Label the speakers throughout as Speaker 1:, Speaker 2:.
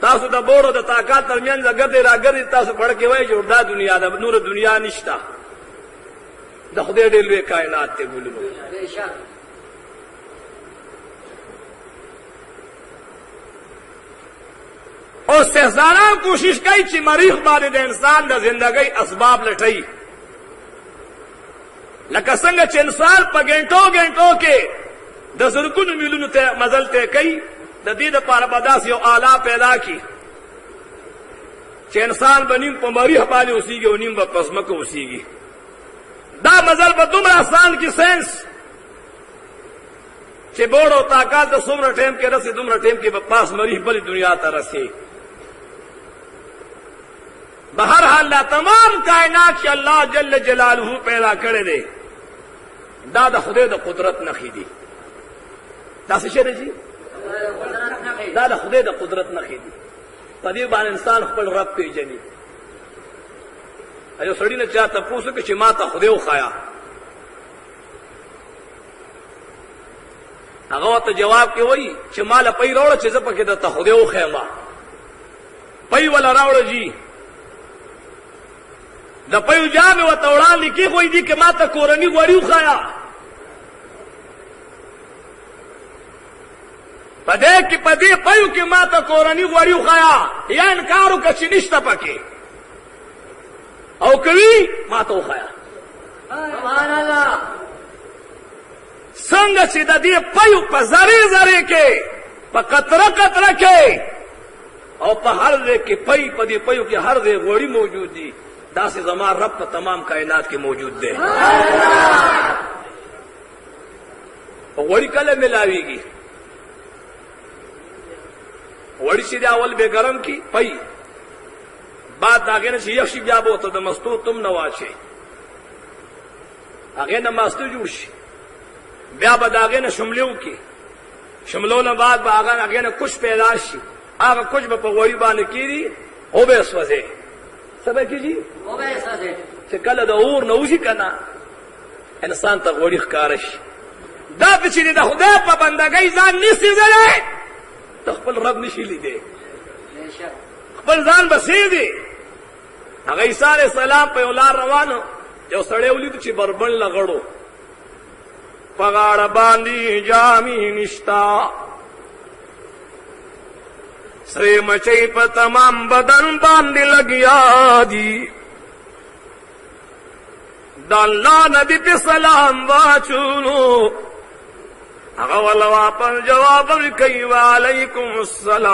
Speaker 1: تاسو د بوړو د طاقت ترمنځ ګرځي راګرځي تاسو پړ کې وای جوړ دا دنیا د نور دنیا نشتا د خدای ډېر لوی کائنات ته ګولو او سهزانان کوشش کوي چې مریخ باندې د انسان د زندګۍ اسباب لټي لکه څنګه چې انسان په ګنټو ګنټو کې د زرګونو میلیونو ته مزل ته کوي د دې لپاره به داسې یو آله پیدا کړي چې انسان به نیم په مریخ باندې اوسېږي او نیم به په ځمکه اوسېږي دا مزل به دومره آسان کې ساینس چې بوړ او طاقت د څومره ټایم کې رسي دومره ټایم کې به پاس مریخ بلې دنیا ته رسي بہر حال لا تمام کائنات چې الله جل جلاله پیدا کړی دی دا د خدای د قدرت نښې دي دا څه شی دی دا د خدای د قدرت نښې دي په دې باندې انسان خپل رب پیژني ایو سړی نه چا تپوس وکړي چې ما ته خدای وښایا هغه ورته جواب کې وایي چې ما له پی راوړه چې زه پکې درته خدای وښیم پی وله راوړه جي د پیو جامې ورته وړاندې کېښوی دي که ما ته کورني غوړي وښایا په دې پیو کې ما ته کورني غوړي وښایا یا انکار وکړه چې نشته پکې او کوي ما ته وښایا سبحان الله څنګه چې د دې پیو په ذرې ذرې کې په قطره قطره کې او په هر ځای کې په دې پیو کې هر ځای غوړي موجود دي داسې زما رب په تمام کائنات کې موجود دی غوړي کله ملاویږي غوړي چې د اول به ګرم کی پي بعد هغه نه چې یو شي بیا به ورته د مستو تم نه واچي هغه نه مستو جوړ شي بیا به د هغې نه شملو کی شملو نه بعد به هغه نه کش پیدا شي هغه کش به په غوړي باندې کېږي او به سوځي څه به کېږي چې کله د اور نه وشي که نه انسان ته غوړي ښکاره شي دا چې د خدای په بندګۍ ځان نیسي ځلی ته خپل رب نشي لیدی خپل ځان به سیدي هغه عیسی علیه السلام په یو لار روانو یو سړی ولیدو چې بربنډ لغړو په غاړه باندې جامې نشتا سرې مچۍ په تمام بدن باندې لګیا دي د الله نبي په سلام واچولو هغه ول واپس جواب ورکوي وعلیکم السلام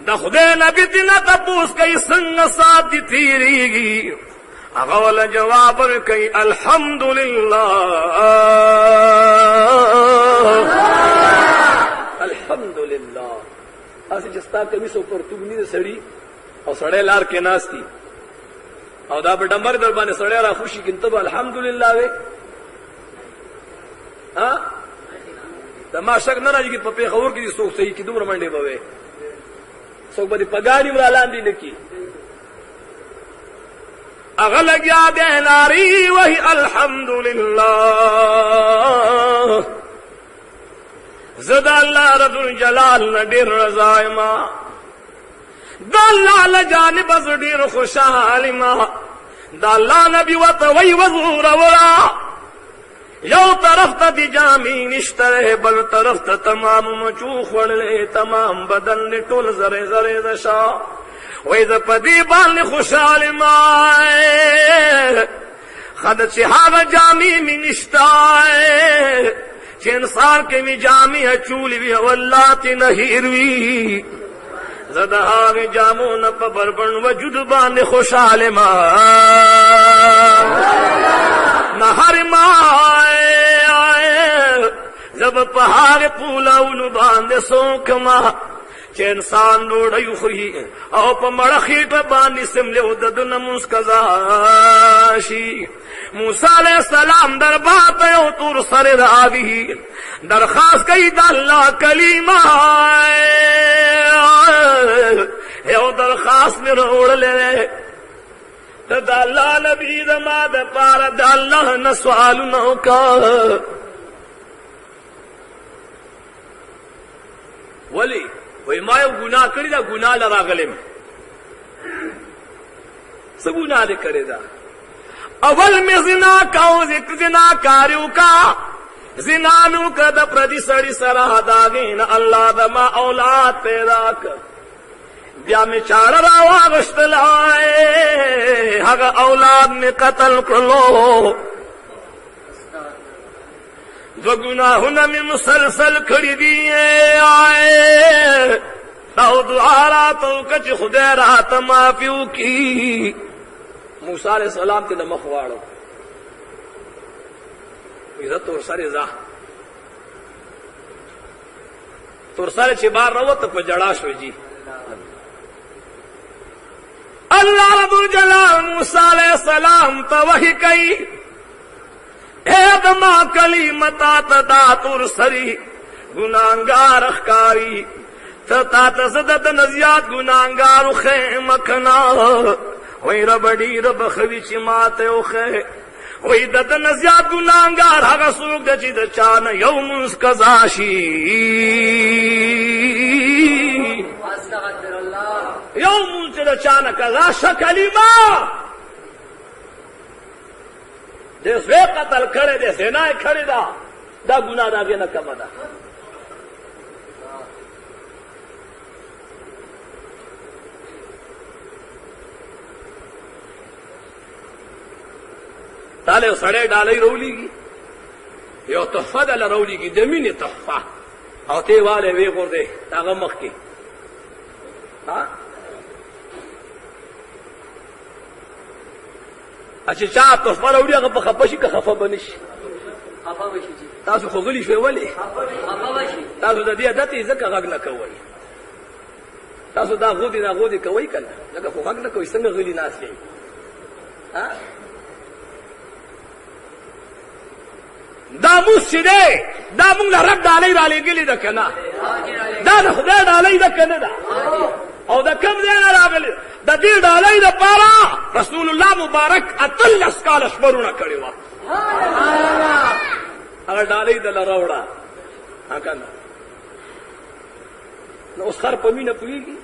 Speaker 1: د خدای نبي دې نه تپوس کوي څنګه سات دي تېرېږي هغه ول جواب ورکوي الحمدلله الحمدلله اسی چې ستا کمیس او پرتوګ نه سړي او سړی لار کې ناستي او دا په ډمبر در باندې سړی را خوشي کینته به الحمدلله وې ها دا ما شک نه راځي چې په پیښور کې څوک صحیح کې دومره منډې به وې څوک به په ګاډي ولاندې نه کی هغه لګیا دی ناري وهي الحمدلله زد الله رب الجلال نه ډېر رضا ما د الله له جانب از ډېر خوشحاله ما د الله نبي ورته وی وزور ورا یو طرف ته د جامې نشته بل طرف ته تمام مچو خوړلې تمام بدن ټول زره زره د شا وای د پدی باندې خوشحاله ما خد چې هغه جامې می نشته چې انسان کې می جامې چولې وی والله ته نه هیروي زده هغه جامو نه په بربند وجود باندې خوشاله ما نه هر ما زب په هغه پولاونو باندې سوکما چې انسان ډوډۍ خوري او په مړه خېټه باندې سملو د نمونځ قضا شي موسی علیہ السلام دربار ته یو تور سره راغی درخواست کوي د الله کلمه یو درخواست مې وروړلې ته د الله نبی زما د پاره د الله نه سوالونه وکړه ولی وای ما یو ګناه کړی دا ګناه لراغلم څه ګناه دې کړی دا اول میں زنا کاؤ ذکر زنا کاریو کا زنا میں کد پردی سڑی سرا داگین اللہ دما اولاد پیدا کر بیا میں چار راوا گشت لائے ہگ اولاد میں قتل کرلو دو گناہوں میں مسلسل کھڑی دیے آئے او دعا راتوں کچ خدا رات معافیو کی موسیٰ علیہ السلام تے مخ واړو عزت اور سره ځه تور سره چې بار راوته په جړا شو جی اللہ رب الجلال موسیٰ علیہ السلام ته وحی کوي اے دما کلمتا تدا تور سری گناہگار اخکاری تا تزدد نزیات گناہگار خیمکنا وی رب ډیر بخوی چې ماته اوخه وی د نزیات ګناهګار هغه څوک د چې د چانه یو منځ قضا شي استغفر الله یو منځ د چانه قضا ش کلمه د زوی قتل کړي د زنا کړي دا ګناه دا نه کم ده تاله سړی ډالۍ رولیږي یو تحفه دله رولیږي د مینې تحفه او ته واله وی غورځې هغه مخ کې چې چا تحفه راوړي هغه په خفه شي که خفه به نه شي خفه به شي تاسو خو غلي شوئ ولې خفه به شي تاسو د دې عادت یې ځکه غږ نه کوئ تاسو دا غودي کوئ که نه ځکه خو غږ نه کوئ څنګه غلي ناست یئ دا موس چې دی دا مونږ له رب ډالۍ رالیږلې ده که نه دا د خدای ډالۍ ده که نه ده او د کوم ځای نه راغلې د دې ډالۍ دپاره رسول الله مبارک 18 کاله شمرونه کړې وه هغه ډالۍ دله راوړه که نه نو اوس خر په مینه پوهېږي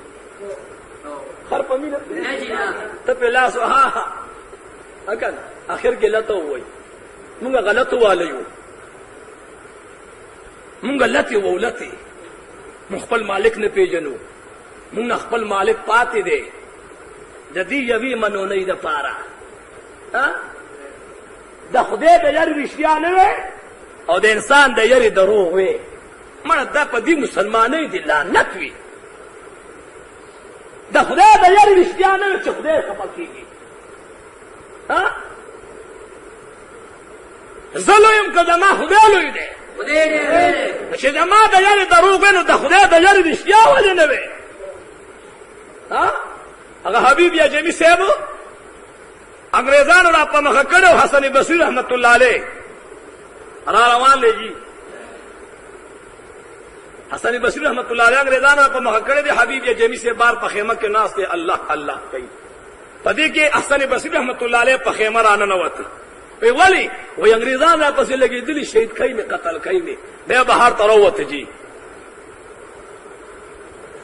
Speaker 1: خر په مینه ته پې لاس ها که نه اخر کې لته ووایي مونږ غلط واله یو مونږ لته وولته مونږ خپل مالک نه پیژنو مونږ خپل مالک پاتې دی د دې یوې منونۍ دپاره د خدای د یارې رښتیا نه وی او د انسان د یارې دروغ وی مړه دا په دې مسلمانۍ دې لعنت وي د خدای د یارې رښتیا نه وی چې خدای خفه کېږي زلو یم که زما خدای لوی دی چې زما د یارې دروغ وی نو د خدای د یارې رښتیا ولې نه وی هغه حبیب یا جمی صاحب انګریزانو را په مخه کړو حسن بصری رحمت الله علیه را روان دی جی حسن بصری رحمت الله علیه انګریزانو را په مخه کړی دی حبیب یا جمی صاحب بار په خیمه کې ناست دی الله الله کوي په دې کې حسن بصری رحمت الله علیه په خیمه را ننوت وی ولی وی انګریزان را پسې لګېدلي شهید کوي مې قتل کوي مې بیا بهر ته راووته جی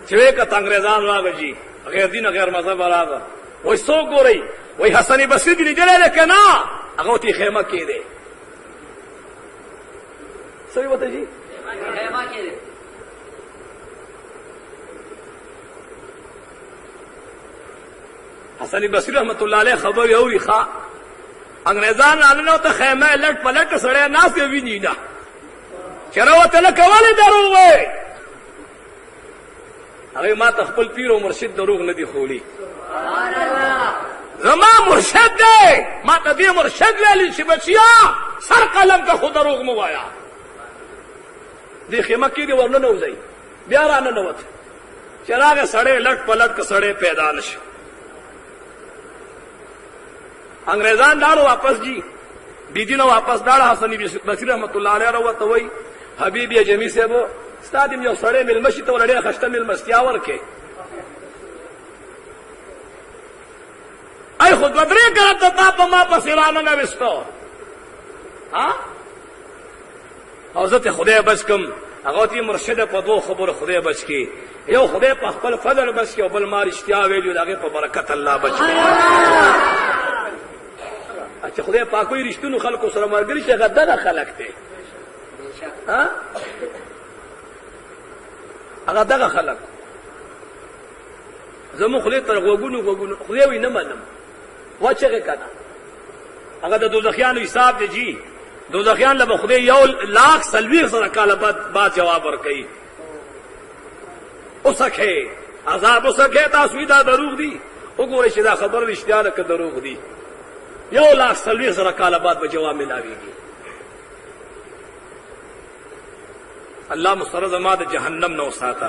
Speaker 1: چې وی کته انګریزان راغی جی غیر دین غیر مذهب راغی وی څوک ګورئ وی حسن بصری دې لیدلی دی که نه هغه ورته خیمه کې دی څه وی ورته جی خیمه کې دی حسن بصری رحمت الله علیه خبر اوري ښا انګریزان راننو ته خیمه لټ پلټ سړی ناست ویني نه چې راوته لکه ولې دروغ وی هغه ما ته خپل پیر او مرشد دروغ نه دی خولی زما مرشد دی ما ته دې مرشد ویلي چې بچیا سر قلم ته خو دروغ مه وایه دې خیمه کې دې ورننه وځئ بیا راننوت چې راغی سړی لټ پلټ که سړی پیدا نشي انګریزان لاړو واپس جی بيدینه واپس لاړه حسن بصری رحمت الله علیه راوته وی حبیب یا جمی صاحب ستادم یو سړی ملمشي ته ولړې خشته ملمستیا ورکې ای خود بدرې کړه ته تا په ما پسې رانه وستو ها او زه ته خدای بس کوم هغه تی مرشد په دوه خبر خدای بچ کی یو خدای په خپل فضل بچ کی او بل مار اشتیا ویلو هغه په برکت الله بچ کی چې خدای پاک کوئی رښتونو خلکو سره مرګري چې هغه دغه خلک دي ها هغه دغه خلک زمو خدای تر غوګونو خدای وي نه منم واچغه کنه هغه د دوزخیانو حساب دی جی دوزخیان له خدای 1,40,000 کال بعد جواب ورکړي اوسکه عذاب اوسکه تاسو دا دروغ دي وګورئ چې دا خبر رښتیا ده که دروغ دي 1,40,000 کال بعد به جواب ملاويږي الله مستر زما د جهنم نو ساته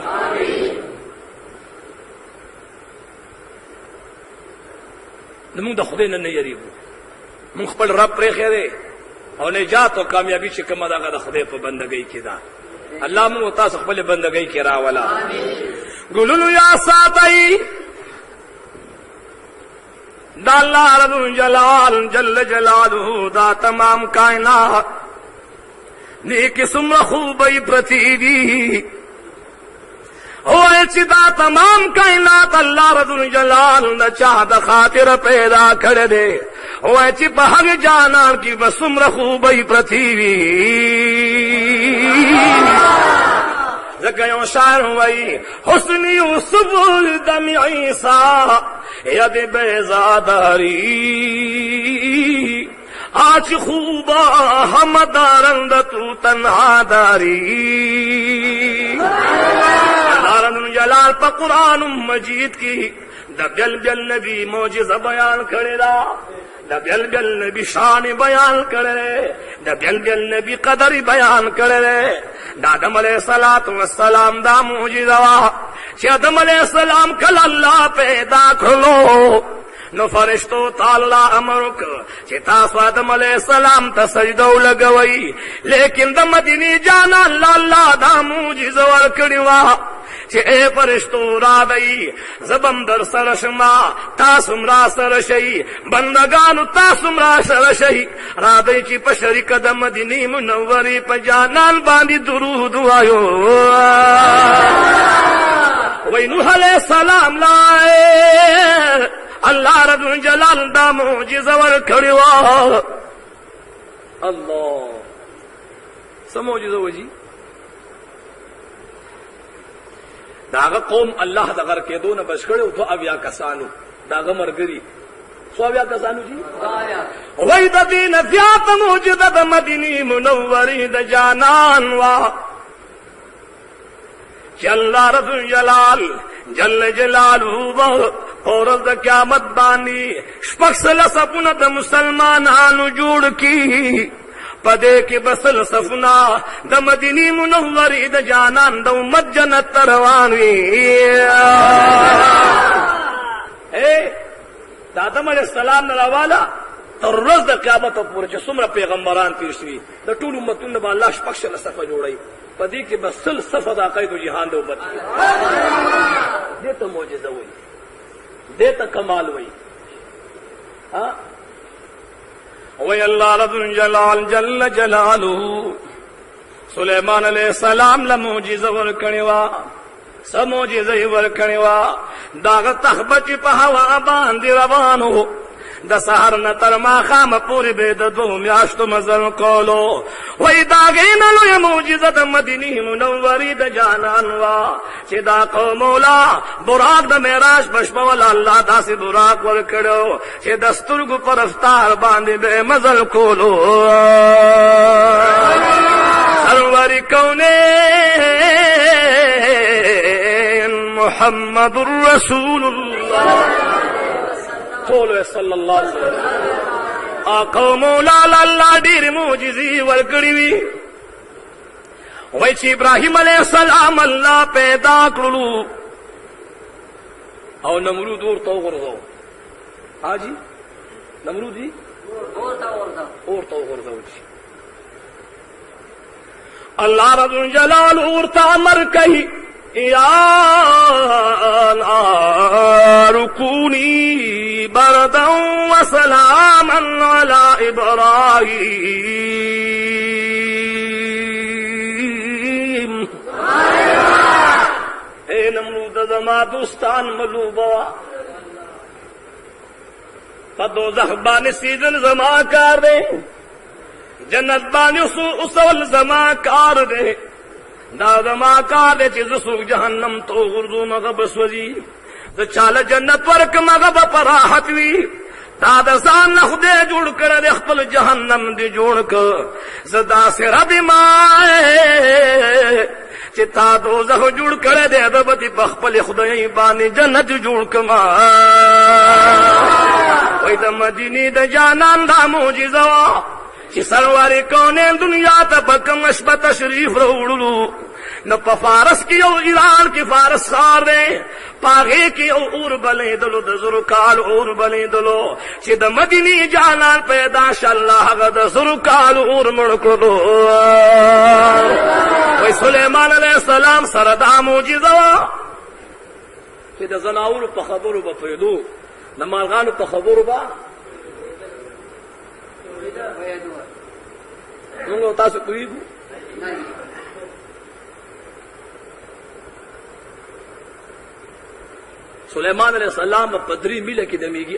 Speaker 1: نمون د خدای نه یریږو مون خپل رب پرې خیره او نجات او کامیابی چې کومه دغه د خدای په بندګۍ کې ده الله مون تاسو خپل بندګۍ کې راولا ګلولو یا ساتي دا الله رب جلال جل جلاله دا تمام کائنات نیک سمره خوبی پرتی دی ہوئے چې دا تمام کائنات الله رب جلال دا چا د خاطر پیدا کړ دے ہوئے چې په هغه جانان کې بسمره خوبی پرتی وی زکه یو شاعر وای حسن یوسف دم عیسی ید بیزاداری آج خوبا ہم دارند تو تنہا داری دارند جلال پا قرآن مجید کی دا بیل بیل نبی موجزہ بیان کرے دا دا بیل بیل نبی شان بیان کرے دا بیل بیل نبی قدر بیان کرے دا آدم علیہ السلام دا موجزہ چی آدم علیہ السلام کل اللہ پیدا کھلو نو فرشتو تعالی امر چې تاسو آدم علیہ السلام ته سجده ولګوي لیکن د مدینی جانا الله دا معجزه ورکړی وا چې اے فرشتو را دی زبم در سره شما تاسو را سره شي بندگانو تاسو را سره شي را دی چې په شریک د مدینی منورې په جانان باندې درود وایو وای نوح علیہ السلام لائے اللہ رب جلال دا معجزہ ورکړی وا الله سموجزه وجی داغه قوم الله د غر کې دونه بشکړو تو اویا کسانو داغه مرګري سو اویا کسانو جی وای د دین فیات موجزه د مدینی منورې د جانان وا چې الله رب جلال جل جلاله اور د قیامت باندې شپږ سله صفونه د مسلمانانو جوړ کی پدې کې بسل صفنا د مدینی منورې د جانان د امت جنت روان وي د آدم علیہ السلام نه راواله تر ورځ د قیامت پورې چې څومره پیغمبران تیر شوي د ټول امتونو به الله شپږ سله صفه جوړوي پدې کې بسل صفه د عقاید او جهان د امت دې ته معجزه وایي دیتا کمال وئی وی اللہ رب جلال جل جلالہ سلیمان علیہ السلام لموجزہ ورکڑیوا سموجزہ ورکڑیوا داغ تخبچ پا ہوا باندی روانو د سحر نه تر ماښامه پورې به د 2 میاشتو مزل کولو وای داغې نه لویه معجزه د مدینې منورې د جانان وا چې دا قوم مولا براق د معراج په شپه ولا الله داسې براق ورکړو چې د سترګو په رفتار باندې به مزل کولو سرور کونین محمد رسول الله قولوا صلی اللہ علیہ وسلم آقا مولا اللہ ډیر معجزې ورکړې وي وای چې ابراهیم علیہ السلام الله پیدا کړلو او نمرود ورته وغورځاو حاجی نمرود دی ورته وغورځاو الله رب جلال ورته امر کوي یا نار کونی بردا وسلاما علی ابراہیم زما دوستان ملوبوا په دوزخ باندې سیدل زما کار دی جنت باندې اصول زما کار دی دا زما کار دی چې زسوک جهنم تو غرزو مغه بسوځي د چاله جنت ورک مغه به پراحت وي تا د ځان نه خدای جوړ کړه د خپل جهنم دی جوړ کړه زدا سره به ما چې تا دوزخ جوړ کړه د ادب په خپل خدای باندې جنت جوړ کما وای د مدینه د جانان دا معجزه چې سرور کونین دنیا ته پکم شپه تشریف وروړو نو په فارس کې او ایران کې فارس ښار دی پاغه کې او اور بلې دلو د زرو کال اور بلې دلو چې د مدینه جانان پیدا ش الله هغه د زرو کال اور مړ کړو وای سليمان عليه السلام سره دا معجزه چې د زناور په خبرو په پیدو د مالغانو په خبرو با موږ تاسو کوی سلیمان علیہ السلام په 3 میله کې د میږي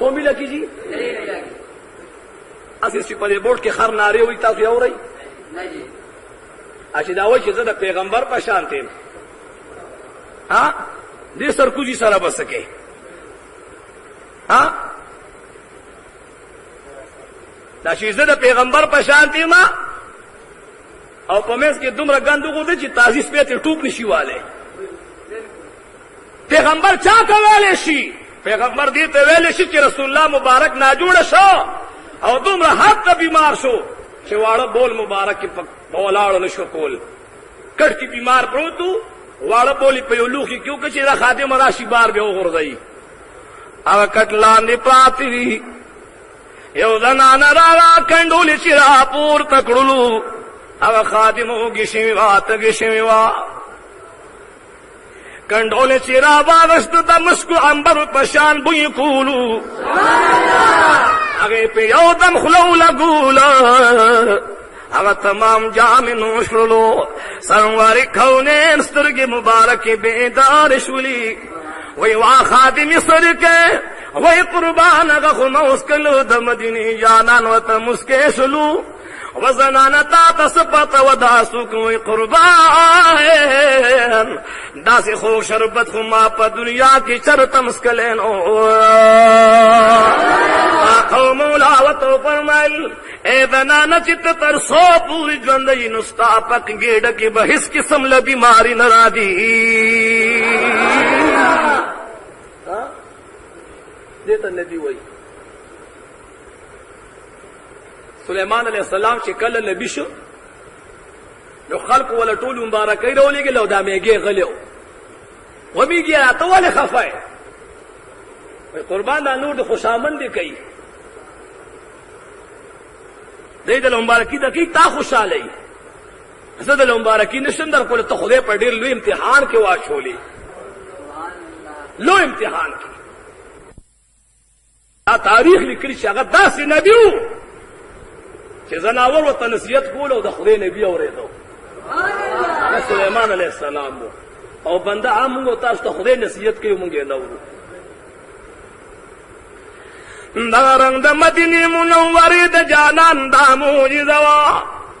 Speaker 1: 100 میله کې جی اسی چې په بورډ کې خر ناره وي تاسو اورئ نه جی اسی دا وایي چې زه د پیغمبر په شان تیم ها دې سرکوزي سره بسکه ها دا چې زه د پیغمبر په شان تیم او په مېز کې دومره ګندګو دي چې تازي سپېته ټوپ نشي والے پیغمبر چاته ویل شي پیغمبر دې ته ویل شي چې رسول الله مبارک ناجوړ شو او دومره حد بیمار شو چې واړه بول مبارک په ولاړ نشو کول کټ کی بیمار پروتو واړه بولی په یو لوخي کیو چې دا خادم راشي بار به وغورځي هغه کټلان دی پاتې یو زنانه را کندول چې را پور تکړلو هغه خادمو گشي وا کنډول چې را واغست د مسکو انبر پشان بوی کولو هغه په یو دم خلو لګول هغه تمام جام نوشلو سنواري کونین سترګې مبارک بیدار شولي وی وا خادم سرکه وی قربان هغه خو موسکلو د مدینه جانان وته مسکه شلو وزنانا تا تسپت وداسو کوئی قربان داسی خو شربت خو ما پا دنیا کی چرت مسکلینو آقو مولاوتو فرمائل اے بنانا چت تر سو پوری جوندئی نستا پک گیڑ کی بحث قسم لبیماری نرا دی دیتا نبی وئی سلیمان علیہ السلام چې کله نبی شو نو خلق ولا ټول مبارکای راولېږي لو دا میږي غلیو و میږي راته ولې خفای قربان نور د خوشامندي کوي دې د مبارکي د کی تا خوشاله زه د مبارکي نشم در کول ته خدای په ډیر لوی امتحان کې واچولې لو امتحان کې دا تاریخ لیکلی چې هغه داسې نبیو چې زناور ورته نصیحت کول او د خدای نبی اورېدو سلیمان علیہ السلام او بنده عام موږ تاسو ته خدای نصیحت کوي موږ نه اورو دا رنګ د مدینه منورې د جانان دا معجزه وا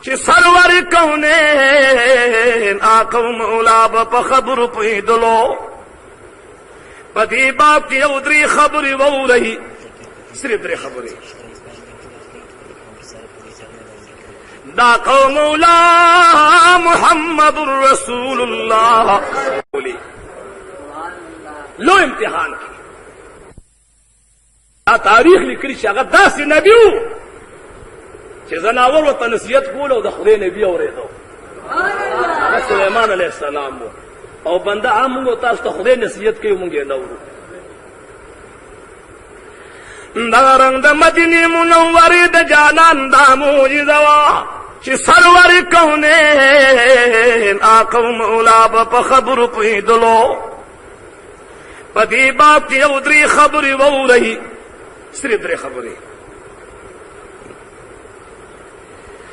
Speaker 1: چې سرور کونین آقا مولا په خبرو پوهېدلو په دې باب کې یو درې خبرې ووري صرف درې خبرې دا قوم مولا محمد رسول الله لو امتحان کی دا تاریخ لیکلی چې هغه داسې نبیو چې زناور ورته نصیحت کول او د خدای نبی اورېدو سلیمان علیہ السلام او بنده عام موږ تاسو ته خدای نصیحت کوي موږ نه اورو دا رنګ د مدینه منورې د جانان دا معجزه وا چې سرور کونین آقا مولا په خبرو پوهېدلو په دې باب کې یو درې خبرې ووري صرف درې خبرې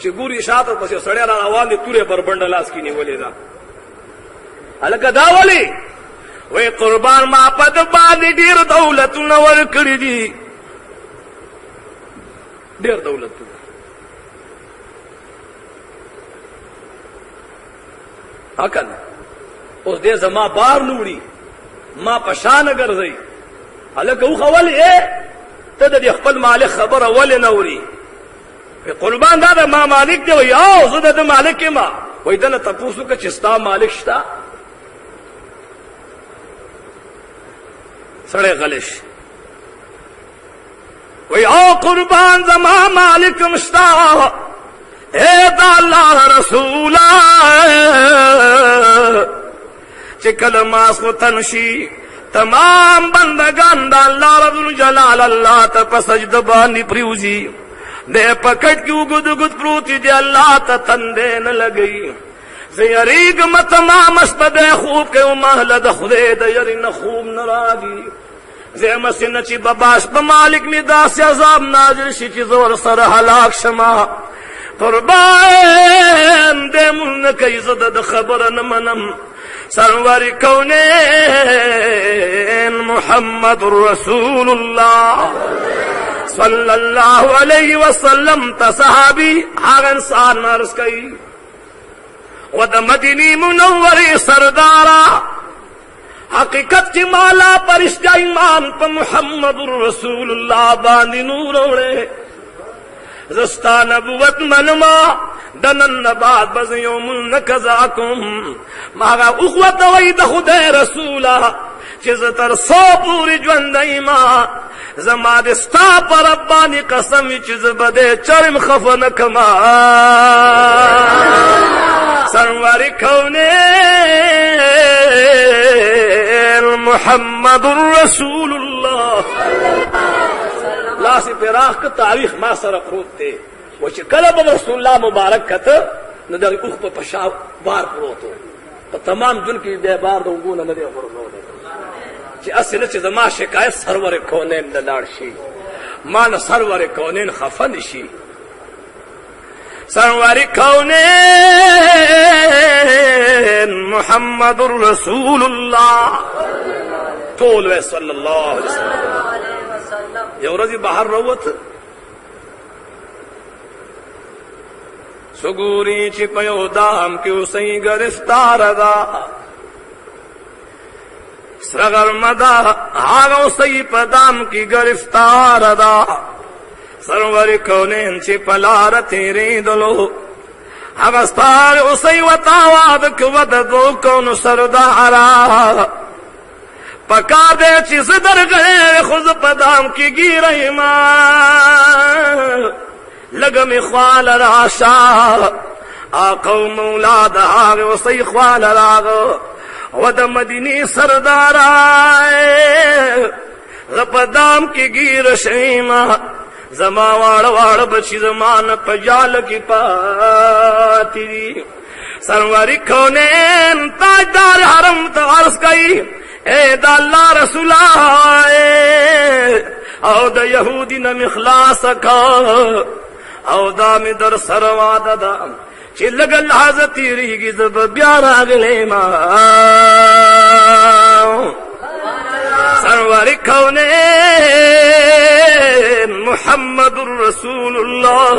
Speaker 1: چې ګوري شاته پسې سړی را روان دي تورې بربنډه لاس کې نیولې ده هلکه دا ولې وې قربان ما په د باندې ډېر دولتونه ورکړي دي، ډېر دولتونه. حقا اوس دې زما بار نوړي ما په شان ګرځي هلکه وخه ولې ته د خپل مالک خبره ولې نه اوري؟ قربان دا ما مالک دی وی او زه د مالک ما وای دنه تاسو که چې ستا مالک شتا سړی غلش وی او قربان زما مالک مشتا اے دا الله رسول چې کله ما سوتن شي تمام بندگان دا الله رب الجلال الله ته په سجده باندې پریوزي دے پکٹ کی اگد اگد پروتی دے اللہ تا تندے نہ لگئی زیریگ متما مسبد خوب کے امہلد خدے دے یری نخوب نراگی زی مسن چی بباس بمالک می داس عذاب نازل شی چی زور سر حلاک شما قربان دے من کئی زدد خبر نمنم سرور کونین محمد رسول اللہ صلی اللہ علیہ وسلم تا صحابی آغا انسان نارس کئی و دا مدینی منوری سردارا حقیقت کی مالا پرشتہ ایمان پا محمد رسول اللہ باندی نور اوڑے زستا نبوت منما دنن نباد بزیوم نکزاکم ماغا اخوت وید خدا رسولا چیز تر سو پوری جوند ایمان زما دستا پر ربانی قسم چیز بدے چرم خفن کما سرور کونین محمد رسول اللہ لاسی پیراخ کا تاریخ ما سر پروت تے وہ چی کلب رسول اللہ مبارک کتا ندر اوخ پا پشاو بار پروتو پا تمام دن کی دے بار دونگونا ندے غرزو دے چی اصل چی زما شکایت سرور کونین دلار شی مان سرور کونین خفن شی سرور کونین محمد رسول اللہ طول وی صلی اللہ علیہ وسلم یو رضی بحر روت سگوری چی پیو دام کیو سی گرفتار دا سرگر مدا آگو سی پدام کی گرفتار دا سرور کونین چی پلار تیری دلو اگستار اسی وطاواد کود دو کون سردارا پکا دے چی صدر گئے خود پدام کی گیرئی ماں لگم خوال راشا آقو مولا دا آگے وسی خوال راگو ود مدینی سردار آئے غپدام کی گیر شیما زما واڑ واڑ بچی زمان پجال کی پاتی سروری کونین تاجدار حرم تغرس گئی اے دا اللہ رسول آئے او دا یہودی نم اخلاص کا او دا می در سرواد دا چی لگل حضرتی ریگی زب بیارا گلے ماں سرور کونین محمد رسول اللہ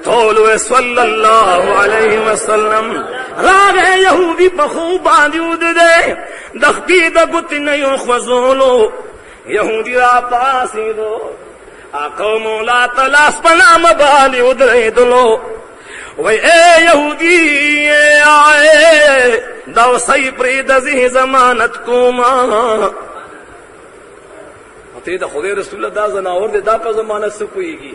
Speaker 1: طولو صلی اللہ علیہ وسلم راگے یہودی بخوب باندیود دے دخبی دا گت نیو خوزولو یہودی را پاسی دو آقو مولا تلاس پنام باندیود رہی دلو وی اے یہودی آئے دو سی پرید زی زمانت کوما تی دا خود رسول اللہ دا زناور دے دا پا زمانت سکوئی گی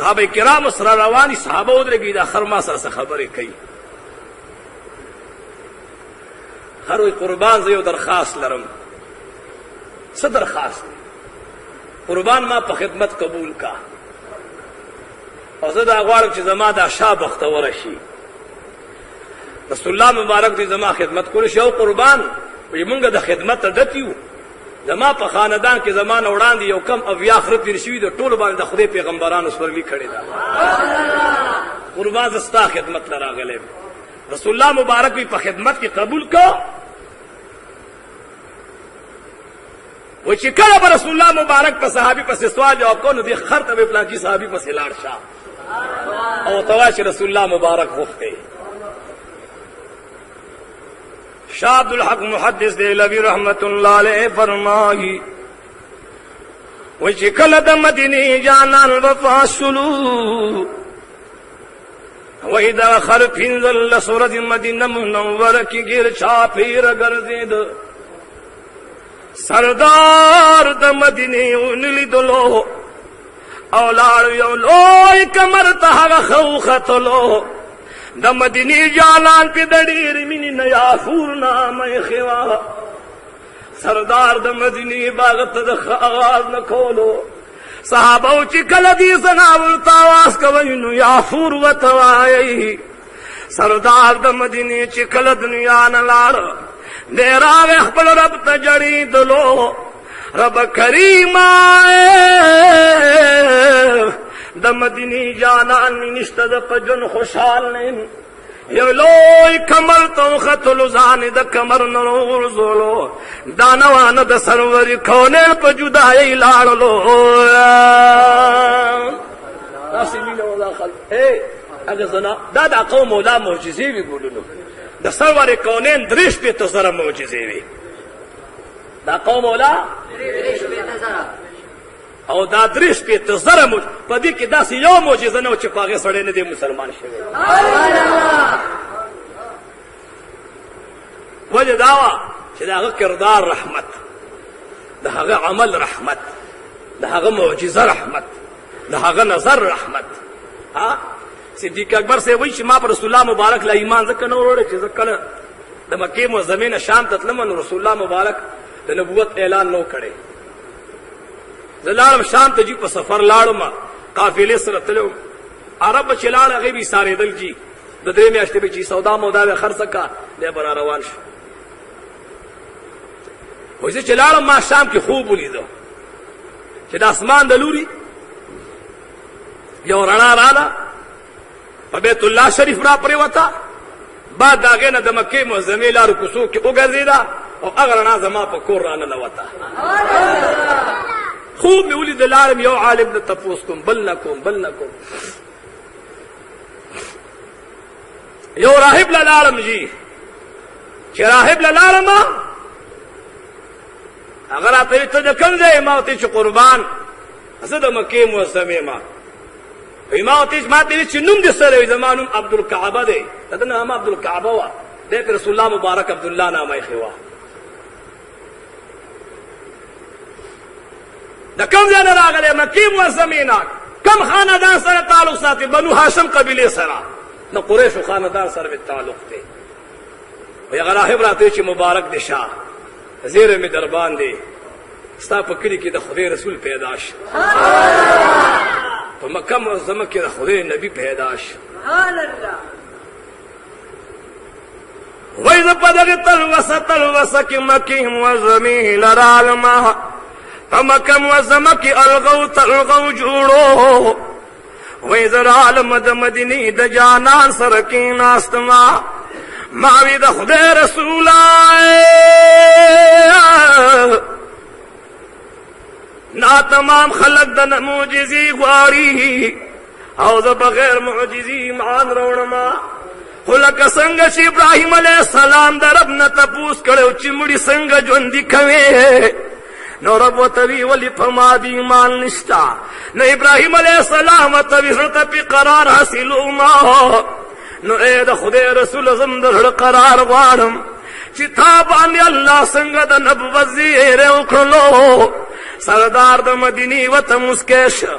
Speaker 1: صحابه کرام سره رواني صحابه ودرېږي دا خرما سره خبرې کوي. هر وی قربان زه یو درخواست لرم. څه درخواست؟ قربان ما په خدمت قبول کا او زه دا غواړم چې زما دا شاه بختوره شي. رسول الله مبارک دې زما خدمت کول شي. او قربان وي مونږ د خدمت عادت یو. زما په خاندان کې زمانه وړاندې یو کم اویا خرت تیر شوي د ټولو باندې د خدای پیغمبرانو سورلي کړې ده. قربان زستا خدمت لراغلم. رسول الله مبارک وي په خدمت کې قبول کو. و چې کله به رسول الله مبارک په صحابي پسې سوال جواب کو نو دې خر ته به پلاکی صحابي پسې لاړ شه او تواش رسول الله مبارک غوښته. شاه عبدالحق محدث دهلوی رحمت الله علیه فرمایي و چې کله د مدینې جانان وفات شلو و اذا خر پنځل سورۃ مدینه منوره کې غیر چا پیر ګرځید. سردار د مدینه ونلیدلو او لاړ یو لوی کمر ته هغه خوختلو. د مدینه جانان په ډېر مینې نه یافور نامه خوا. سردار د مدینه باغ ته د آغاز نه کولو. صحابه چې کله دې زناور تاواز کوي نو یافور وتوایي. سردار د مدینه چې کله دنیا نه لاړ دیراغ خپل رب ته جړېدلو. رب کریمه د مدینې جانان مې نشته د په ژوند خوشحال نیم. یو لوی کمر ته وختلو ځان د کمر نه وغورځولو. دا نوانه د سرور کونین په جدایۍ لاړلو. داسې مینه و دا خلک هغه زنا دا د قوم او دا معجزې وي ګلونو. د سرور کونین 3 زره معجزې وي. دا قوم اولا او دا 3 زره معجزې په دې کې داسې یو معجزه نه و چې په هغې سړی نه دی مسلمان شوی. وجه دا وه چې د هغه کردار رحمت، د هغه عمل رحمت، د هغه معجزه رحمت، د هغه نظر رحمت. صدیق اکبر صاحب وایي چې ما په رسول الله مبارک لا ایمان ځکه نه وروړی چې زه کله د مکې معظمې نه شام ته تلم نو رسول الله مبارک د نبوت اعلان نو کړی. زه لاړم شام ته جي په سفر لاړم قافلې سره تلم. عرب چې لاړ هغې به ایسارېدل جي د 3 میاشتې به چې سودا مودا به خرڅه کا دی به را روان شو. وایي زه چې لاړم ما شام کې خوب ولیدو چې د اسمان د لوري یو رڼا راله په بیت الله شریف را پرېوته. بعد د هغې نه د مکې معظمې لارو کوڅو کې وګرځېده او هغه رڼا زما په کور را ننوته. خوب مې ولید لاړم یو عالم نه تپوس کوم بل نه کوم یو راهب له لاړم جي چې راهب له لاړم هغه راته ویل ته د کوم ځای ما ورته چې قربان زه د مکې معظمې ما ما ورته ما ته چې نوم دې سره وي زما نوم عبدالکعبه دی. د ده نامه عبدالکعبه وه. دی په رسول الله مبارک عبدالله نامه یې ښې وه. د کوم ځای نه راغلی مکې معظمې نه کم خاندان سره تعلق ساتي؟ بنو هاشم قبیلې سره د قریشو خاندان سره مې تعلق دی. وایي هغه راهب راته وایي چې مبارک دې شاه زیره مې در باندې ستا په کلي کې د خدای رسول پیدا شي، په مکه معظمه کې د خدای نبی پیدا شي. وایي زه په دغې تلوسه کې مکې معظمې لرالمه په مکه معظمه کې الغو جوړو. وایي زه رالم د مدینې د جانان سره کېناستمه ما وی د خدای رسوله نا تمام خلق د معجزې غواړي او زه بغیر معجزې ایمان راوړم. خو لکه څنګه چې ابراهیم علیه السلام د رب نه تپوس کړی چې مړي څنګه ژوندي کوې نو رب ورته وی ولې په ما د ایمان نشته. نو ابراهیم علیه السلام ورته وی زړه ته پې قرار حاصلوما. نو اے د خدای رسول زم د زړه قرار غواړم چې تا باندې الله څنګه د نبوت زیری وکړلو. سردار د مدینې ورته مسکی شه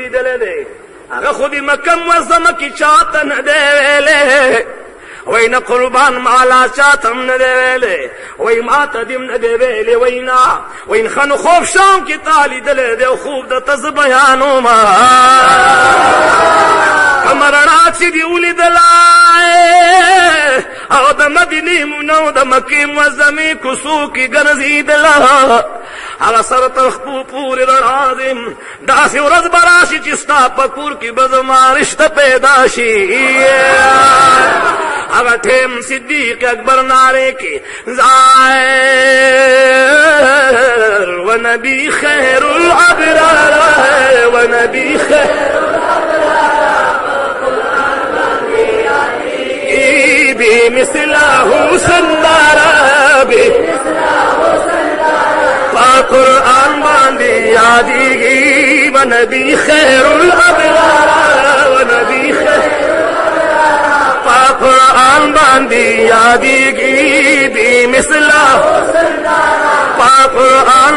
Speaker 1: لیدل دي هغه خو دې مکه معظمه کې چاته نه دی ویلې وای نه قربان مالا چاته نه دی ویلې وای ما ته دې نه دی ویلې وای نه وای خنو خوب شام کې تعالی دل دې خوب د تز بیانو ما کمرنا چې دی ولیدل او د مدینه مونو د مکه معظمه کوڅو کې ګرځیدل هغه سره تخپو پورې راځم داسې ورځ براشي چې ستا په کور کې به زما رشته پیدا شي هغه ټیم صدیق اکبر ناره کې زائر و نبی خیر الابرار و نبی خیر بمثله سندارا قرآن باندې یادېږي و نبی خیر الابرار و نبی خیر الابرار قرآن باندې یادېږي بمثله قرآن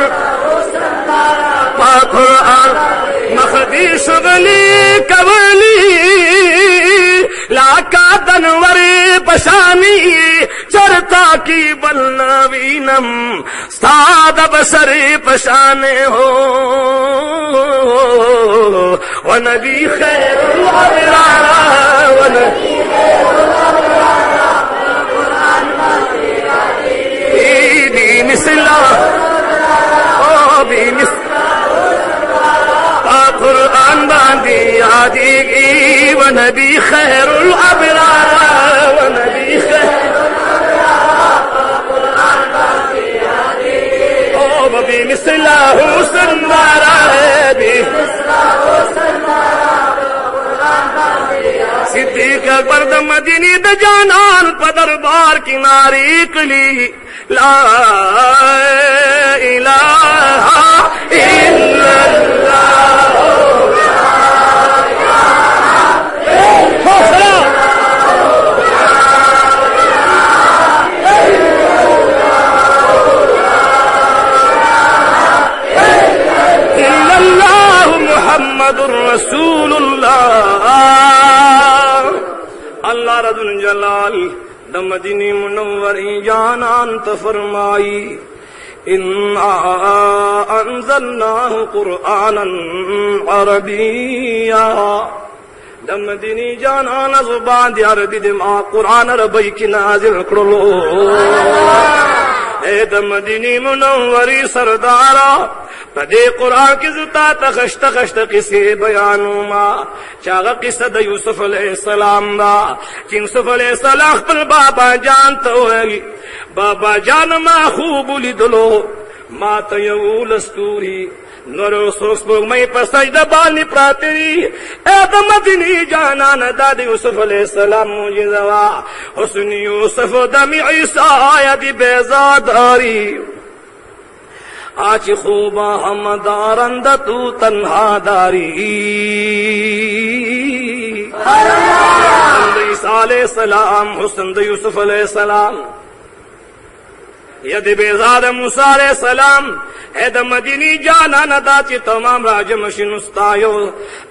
Speaker 1: مخدي شغلي کولی لاکا دنوری پشانی چرتا کی بلنوینم ستاد بسری پشانے ہو ونبی خیر الابرار ونبی خیر الابرار بی مثلا بی مثلا قرآن باندی یادیگی ونبی خیر الابرار ونبی خیر الابرار قرآن باندی یادیگی او بی مثلا حسن دارا بی مثلا حسن دارا قرآن باندی یادیگی صدیق اکبر د مدینی د جانان په دربار کې ناری کلی لا الہ الا اللہ محمد رسول اللہ اللہ رب الجلال د مدینی منوری جانان تفرمائی انا انزلناه قرآنا عربیا د مدینی جانان زبان دی عربی دی ما قرآن عربی کی نازل کرلو اے د مدینی منوری سردارا پدې قرآن کې زتا تخشت قصې بیانوما چاغه قصه د یوسف علیہ السلام دا چې یوسف علیہ السلام خپل بابا جان ته وایي بابا جان ما خوب لیدلو ما ته یو لستوري نور سوس په مې په سجده باندې پراته دي اے د مدینی جانان د یوسف علیہ السلام معجزه وا حسن یوسف د عیسی آیت بیزاداری آج خوبا ہم دارند تو تنہا داری حسن عیسیٰ علیہ السلام حسن یوسف علیہ السلام ید بیزاد موسیٰ علیہ السلام اے دا مدینی جانان دا چی تمام راجم شنستایو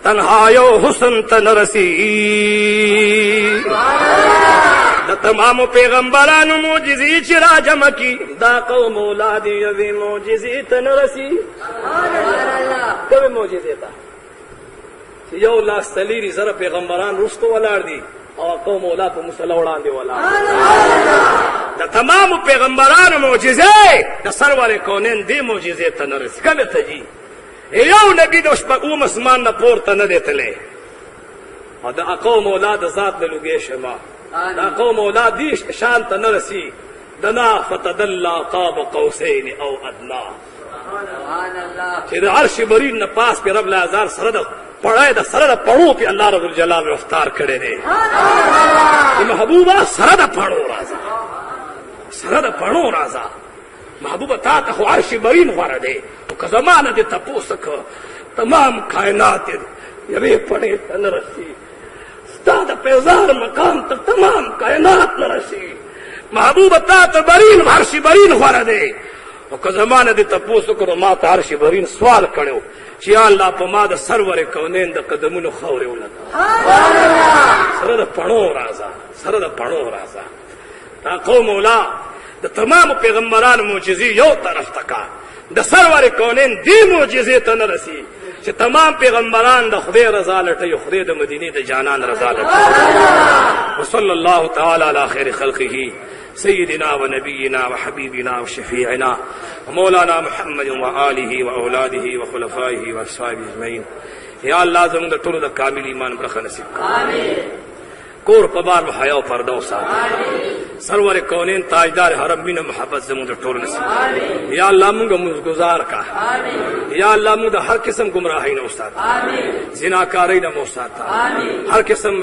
Speaker 1: تنہایو حسن تنرسی دا تمام پیغمبرانو موجزی چی راجم کی دا قوم اولادی یوی موجزی تنرسی کوئی موجزی تا یو لاس تلیری زر پیغمبران رستو ولار دی او قوم اولاد په مصلی وړاندې ولار دا تمام پیغمبرانو معجزې د سرور کونین دی معجزې ته نه رسي کومه ته جی یو نبی د شپږم اسمان نه پورته نه دی تللی او د قوم اولاد ذات له لوګې شما دا قوم اولاد دی شان ته نه رسي دنا فتدلى قاب قوسین او ادنا چې د عرش برین نه پاس په رب لازار سره د پړای د سره د پړو په الله رب الجلال رفتار کړي دي محبوبه سره د پړو راځه سره د پړو راځه محبوبه تا ته خو عرش برین غوړه دی او که زمانه دې تپوس که تمام کائنات یوې پړې ته نه رسي ستا د پیزار مقام ته تمام کائنات نه رسي محبوبه تا ته برین عرش برین غوړه دی او که زمانه دې تپوس وکړو ما ته عرش برین سوال کړو چې یا الله په ما د سرور کونین د قدمونو خاورې ولګه سره د پڼو راځه سره د پڼو راځه دا قوم مولا د تمام پیغمبرانو معجزې یو طرف تکا د سرور کونین دی معجزې ته نه رسی چې تمام پیغمبران د خدای رضا لټي خدای د مدینه د جانان رضا لټي وصلی الله تعالی علی خیر خلقه سيدنا ونبينا وحبيبنا وشفيعنا ومولانا محمد وآله وأولاده وخلفائه وأصحابه أجمعين يا الله زموږ د ټولو د کامل ایمان برخه نصیب آمین کور په بار حیا او پرده او سرور کونین تاجدار حرم مینه محبت زموږ د ټولو نصیب آمین یا الله موږ گزار کا آمین یا الله موږ د هر قسم گمراهی نه استاد آمین زناکاری نه استاد آمین هر قسم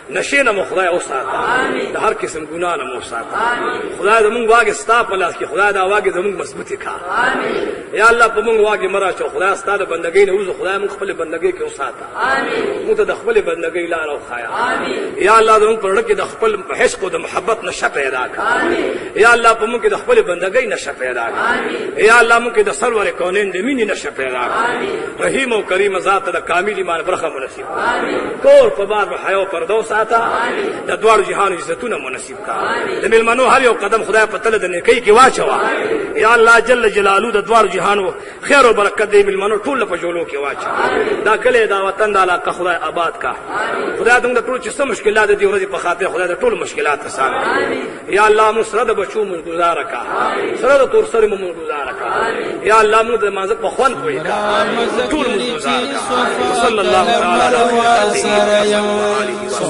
Speaker 1: نشې نه مو خدای اوساته د هر قسم ګناه نه مو اوساته خدای زمونږ واګې ستا په لاس کې خدای دا واګې زمونږ مضبوطې کا یا الله په مونږ واګې مه راچو خدای ستا د بندګۍ نه وځو خدای مونږ خپلې بندګۍ کې اوساته مونږ ته د خپلې بندګۍ لاره وښایه یا الله زمونږ په زړه کې د خپل عشق او د محبت نشه پیدا کړه یا الله په مونږ کې د خپلې بندګۍ نشه پیدا کړه یا الله مونږ کې د سرور کونین د مینې نشه پیدا کړه رحیم او کریم ذات د کامل ایمان برخه منصیب کور په بار حیا او پردو د دوړو جهان عزتونه منصیب کا د ملمنو هر یو قدم خدای په تل د نیکی کې واچوا یا الله جل جلاله د دوړو جهان خیر او برکت دې ملمنو ټول په جوړو کې واچوا دا کله دا وطن د علاقه خدای آباد کا خدای دې ټول چې څه مشکلات دي ورځې په خاطر خدای دې ټول مشکلات آسان یا الله مو سره د بچو مو گزاره کا سره د تور سره مو گزاره کا یا الله مو د مازه په خوان کوي کا ټول مو گزاره کا صلی الله تعالی علیه و سلم